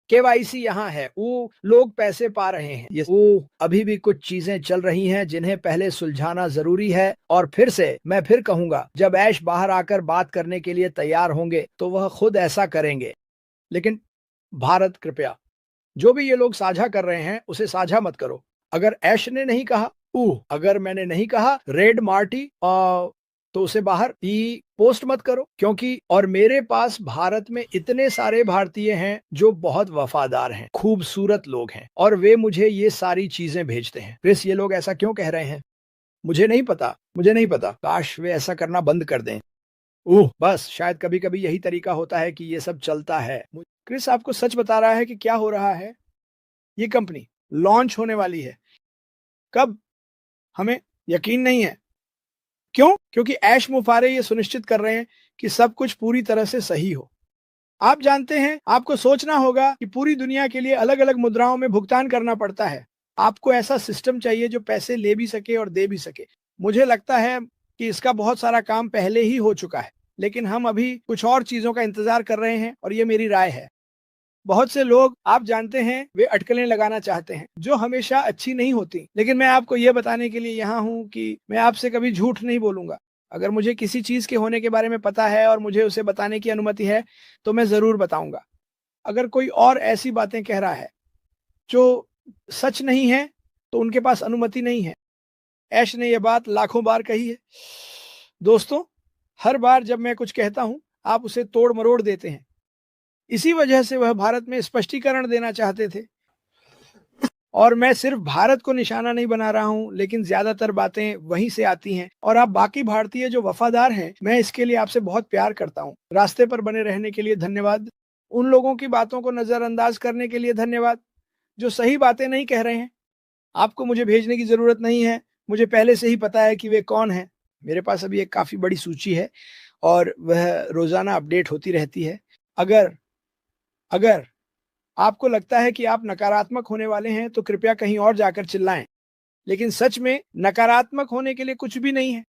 KYC यहाँ है, वो लोग पैसे पा रहे हैं, ये वो अभी भी कुछ चीजें चल रही हैं जिन्हें पहले सुलझाना जरूरी है। और फिर से मैं फिर कहूंगा, जब ऐश बाहर आकर बात करने के लिए तैयार होंगे तो वह खुद ऐसा करेंगे। लेकिन भारत, कृपया जो भी ये लोग साझा कर रहे हैं उसे साझा मत करो। अगर ऐश ने नहीं कहा, अगर मैंने नहीं कहा रेड मार्टी, तो उसे बाहर ही पोस्ट मत करो, क्योंकि और मेरे पास भारत में इतने सारे भारतीय हैं जो बहुत वफादार हैं, खूबसूरत लोग हैं, और वे मुझे ये सारी चीजें भेजते हैं। क्रिस, ये लोग ऐसा क्यों कह रहे हैं? मुझे नहीं पता, मुझे नहीं पता। काश वे ऐसा करना बंद कर दें। बस शायद कभी कभी यही तरीका होता है कि ये सब चलता है। क्रिस आपको सच बता रहा है कि क्या हो रहा है। ये कंपनी लॉन्च होने वाली है। कब? हमें यकीन नहीं है। क्यों? क्योंकि ऐश मुफारे ये सुनिश्चित कर रहे हैं कि सब कुछ पूरी तरह से सही हो। आप जानते हैं, आपको सोचना होगा कि पूरी दुनिया के लिए अलग अलग मुद्राओं में भुगतान करना पड़ता है। आपको ऐसा सिस्टम चाहिए जो पैसे ले भी सके और दे भी सके। मुझे लगता है कि इसका बहुत सारा काम पहले ही हो चुका है, लेकिन हम अभी कुछ और चीजों का इंतजार कर रहे हैं, और ये मेरी राय है। बहुत से लोग, आप जानते हैं, वे अटकलें लगाना चाहते हैं जो हमेशा अच्छी नहीं होती, लेकिन मैं आपको यह बताने के लिए यहाँ हूँ कि मैं आपसे कभी झूठ नहीं बोलूंगा। अगर मुझे किसी चीज के होने के बारे में पता है और मुझे उसे बताने की अनुमति है तो मैं जरूर बताऊंगा। अगर कोई और ऐसी बातें कह रहा है जो सच नहीं है तो उनके पास अनुमति नहीं है। ऐश ने यह बात लाखों बार कही है। दोस्तों, हर बार जब मैं कुछ कहता हूं आप उसे तोड़ मरोड़ देते हैं। इसी वजह से वह भारत में स्पष्टीकरण देना चाहते थे। और मैं सिर्फ भारत को निशाना नहीं बना रहा हूं, लेकिन ज्यादातर बातें वहीं से आती हैं। और आप बाकी भारतीय जो वफादार हैं, मैं इसके लिए आपसे बहुत प्यार करता हूं। रास्ते पर बने रहने के लिए धन्यवाद। उन लोगों की बातों को नजरअंदाज करने के लिए धन्यवाद जो सही बातें नहीं कह रहे हैं। आपको मुझे भेजने की जरूरत नहीं है, मुझे पहले से ही पता है कि वे कौन हैं। मेरे पास अभी एक काफी बड़ी सूची है और वह रोजाना अपडेट होती रहती है। अगर अगर आपको लगता है कि आप नकारात्मक होने वाले हैं तो कृपया कहीं और जाकर चिल्लाएं। लेकिन सच में नकारात्मक होने के लिए कुछ भी नहीं है।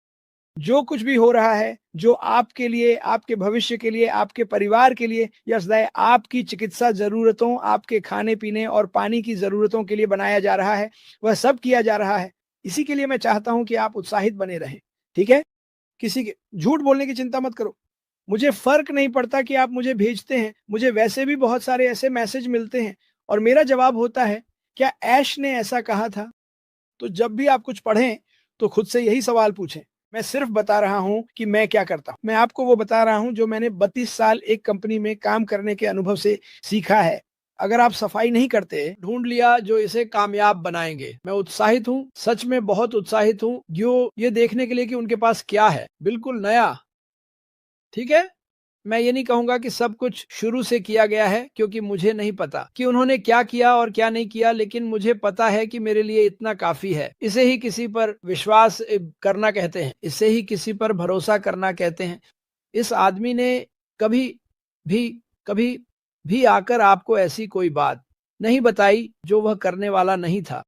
जो कुछ भी हो रहा है, जो आपके लिए, आपके भविष्य के लिए, आपके परिवार के लिए, या सदैव आपकी चिकित्सा जरूरतों, आपके खाने पीने और पानी की जरूरतों के लिए बनाया जा रहा है, वह सब किया जा रहा है। इसी के लिए मैं चाहता हूं कि आप उत्साहित बने रहें। ठीक है? किसी के झूठ बोलने की चिंता मत करो। मुझे फर्क नहीं पड़ता कि आप मुझे भेजते हैं, मुझे वैसे भी बहुत सारे ऐसे मैसेज मिलते हैं, और मेरा जवाब होता है, क्या ऐश ने ऐसा कहा था? तो जब भी आप कुछ पढ़ें तो खुद से यही सवाल पूछें। मैं सिर्फ बता रहा हूं कि मैं क्या करता हूं। मैं आपको वो बता रहा हूं जो मैंने 32 साल एक कंपनी में काम करने के अनुभव से सीखा है। अगर आप सफाई नहीं करते, ढूंढ लिया जो इसे कामयाब बनाएंगे। मैं उत्साहित हूं, सच में बहुत उत्साहित हूं, जो ये देखने के लिए कि उनके पास क्या है, बिल्कुल नया। ठीक है? मैं ये नहीं कहूंगा कि सब कुछ शुरू से किया गया है, क्योंकि मुझे नहीं पता कि उन्होंने क्या किया और क्या नहीं किया, लेकिन मुझे पता है कि मेरे लिए इतना काफी है। इसे ही किसी पर विश्वास करना कहते हैं, इसे ही किसी पर भरोसा करना कहते हैं। इस आदमी ने कभी भी कभी भी आकर आपको ऐसी कोई बात नहीं बताई जो वह करने वाला नहीं था।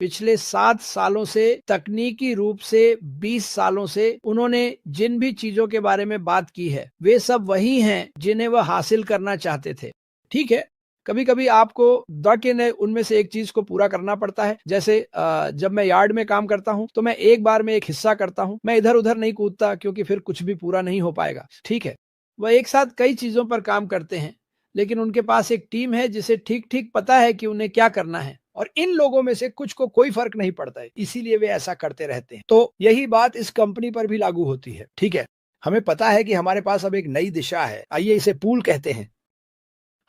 पिछले 7 सालों से, तकनीकी रूप से 20 सालों से, उन्होंने जिन भी चीजों के बारे में बात की है वे सब वही हैं जिन्हें वह हासिल करना चाहते थे। ठीक है, कभी कभी आपको डट उनमें से एक चीज को पूरा करना पड़ता है। जैसे जब मैं यार्ड में काम करता हूं तो मैं एक बार में एक हिस्सा करता हूं, मैं इधर उधर नहीं कूदता, क्योंकि फिर कुछ भी पूरा नहीं हो पाएगा। ठीक है, वह एक साथ कई चीजों पर काम करते हैं, लेकिन उनके पास एक टीम है जिसे ठीक ठीक पता है कि उन्हें क्या करना है, और इन लोगों में से कुछ को कोई फर्क नहीं पड़ता है, इसीलिए वे ऐसा करते रहते हैं। तो यही बात इस कंपनी पर भी लागू होती है। ठीक है, हमें पता है कि हमारे पास अब एक नई दिशा है, आइए इसे पूल कहते हैं।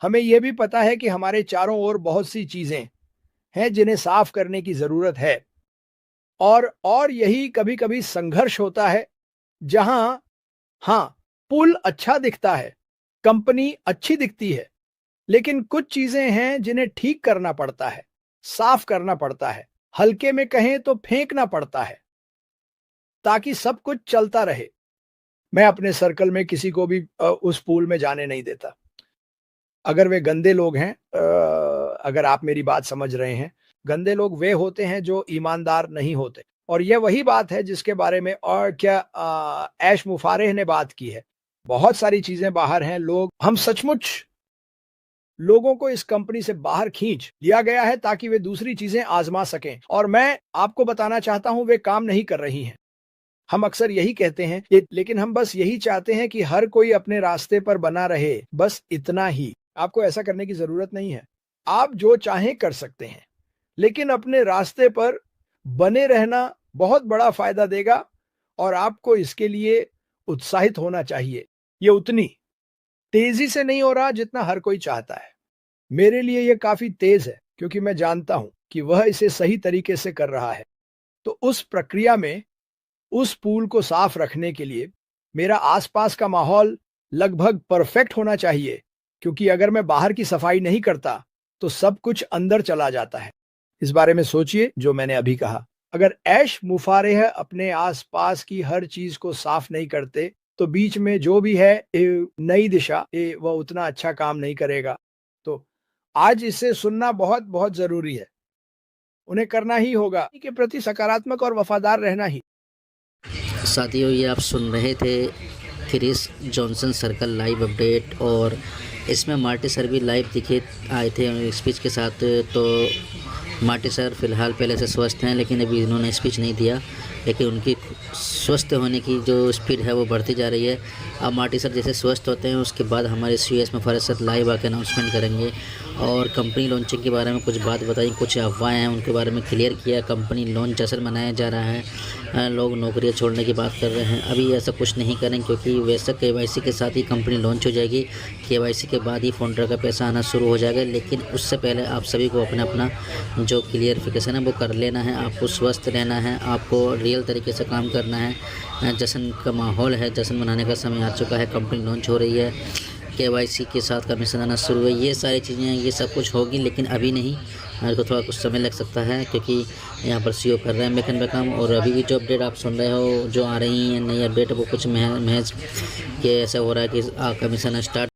हमें यह भी पता है कि हमारे चारों ओर बहुत सी चीजें हैं जिन्हें साफ करने की जरूरत है, और यही कभी कभी संघर्ष होता है। जहां, हाँ, पुल अच्छा दिखता है, कंपनी अच्छी दिखती है, लेकिन कुछ चीजें हैं जिन्हें ठीक करना पड़ता है, साफ करना पड़ता है, हल्के में कहें तो फेंकना पड़ता है, ताकि सब कुछ चलता रहे। मैं अपने सर्कल में किसी को भी उस पूल में जाने नहीं देता। अगर वे गंदे लोग हैं, अगर आप मेरी बात समझ रहे हैं, गंदे लोग वे होते हैं जो ईमानदार नहीं होते। और यह वही बात है जिसके बारे में और क्या ऐश मुफारेह ने बात की है। बहुत सारी चीजें बाहर हैं, लोग, हम सचमुच लोगों को इस कंपनी से बाहर खींच लिया गया है ताकि वे दूसरी चीजें आजमा सकें, और मैं आपको बताना चाहता हूं वे काम नहीं कर रही हैं। हम अक्सर यही कहते हैं लेकिन हम बस यही चाहते हैं कि हर कोई अपने रास्ते पर बना रहे, बस इतना ही। आपको ऐसा करने की जरूरत नहीं है। आप जो चाहें कर सकते हैं, लेकिन अपने रास्ते पर बने रहना बहुत बड़ा फायदा देगा और आपको इसके लिए उत्साहित होना चाहिए। ये उतनी तेजी से नहीं हो रहा जितना हर कोई चाहता है। मेरे लिए यह काफी तेज है क्योंकि मैं जानता हूं कि वह इसे सही तरीके से कर रहा है। तो उस प्रक्रिया में उस पूल को साफ रखने के लिए मेरा आसपास का माहौल लगभग परफेक्ट होना चाहिए, क्योंकि अगर मैं बाहर की सफाई नहीं करता तो सब कुछ अंदर चला जाता है। इस बारे में सोचिए जो मैंने अभी कहा। अगर ऐश मुफारेह अपने आसपास की हर चीज को साफ नहीं करते तो बीच में जो भी है नई दिशा वह उतना अच्छा काम नहीं करेगा। तो आज इसे सुनना बहुत बहुत जरूरी है। उन्हें करना ही होगा, के प्रति सकारात्मक और वफादार रहना ही। साथियों, ये आप सुन रहे थे Chris Johnson circle live update, और इसमें मार्टी सर भी लाइव दिखे आए थे स्पीच के साथ। तो मार्टी सर फ़िलहाल पहले से स्वस्थ हैं, लेकिन अभी इन्होंने स्पीच नहीं दिया, लेकिन उनकी स्वस्थ होने की जो स्पीड है वो बढ़ती जा रही है। अब मार्टी सर जैसे स्वस्थ होते हैं उसके बाद हमारे CS में फ़ारिद सर लाइव आके अनाउंसमेंट करेंगे और कंपनी लॉन्चिंग के बारे में कुछ बात बताई, कुछ अफवाहें हैं उनके बारे में क्लियर किया। कंपनी लॉन्च जश्न मनाया जा रहा है, लोग नौकरियां छोड़ने की बात कर रहे हैं। अभी ऐसा कुछ नहीं करें क्योंकि वैसे KYC के साथ ही कंपनी लॉन्च हो जाएगी। KYC के बाद ही फाउंडर का पैसा आना शुरू हो जाएगा, लेकिन उससे पहले आप सभी को अपना अपना जो क्लियरिफिकेशन है वो कर लेना है। आपको स्वस्थ रहना है, आपको रियल तरीके से काम करना है। जश्न का माहौल है, जश्न मनाने का समय आ चुका है। कंपनी लॉन्च हो रही है, KYC के साथ कमीशन आना शुरू है, ये सारी चीज़ें ये सब कुछ होगी, लेकिन अभी नहीं। मेरे को थोड़ा कुछ समय लग सकता है क्योंकि यहाँ पर CEO कर रहे हैं मेकन बेकम। और अभी भी जो अपडेट आप सुन रहे हो जो आ रही हैं नई अपडेट, वो कुछ महज कि ऐसा हो रहा है कि कमीशन स्टार्ट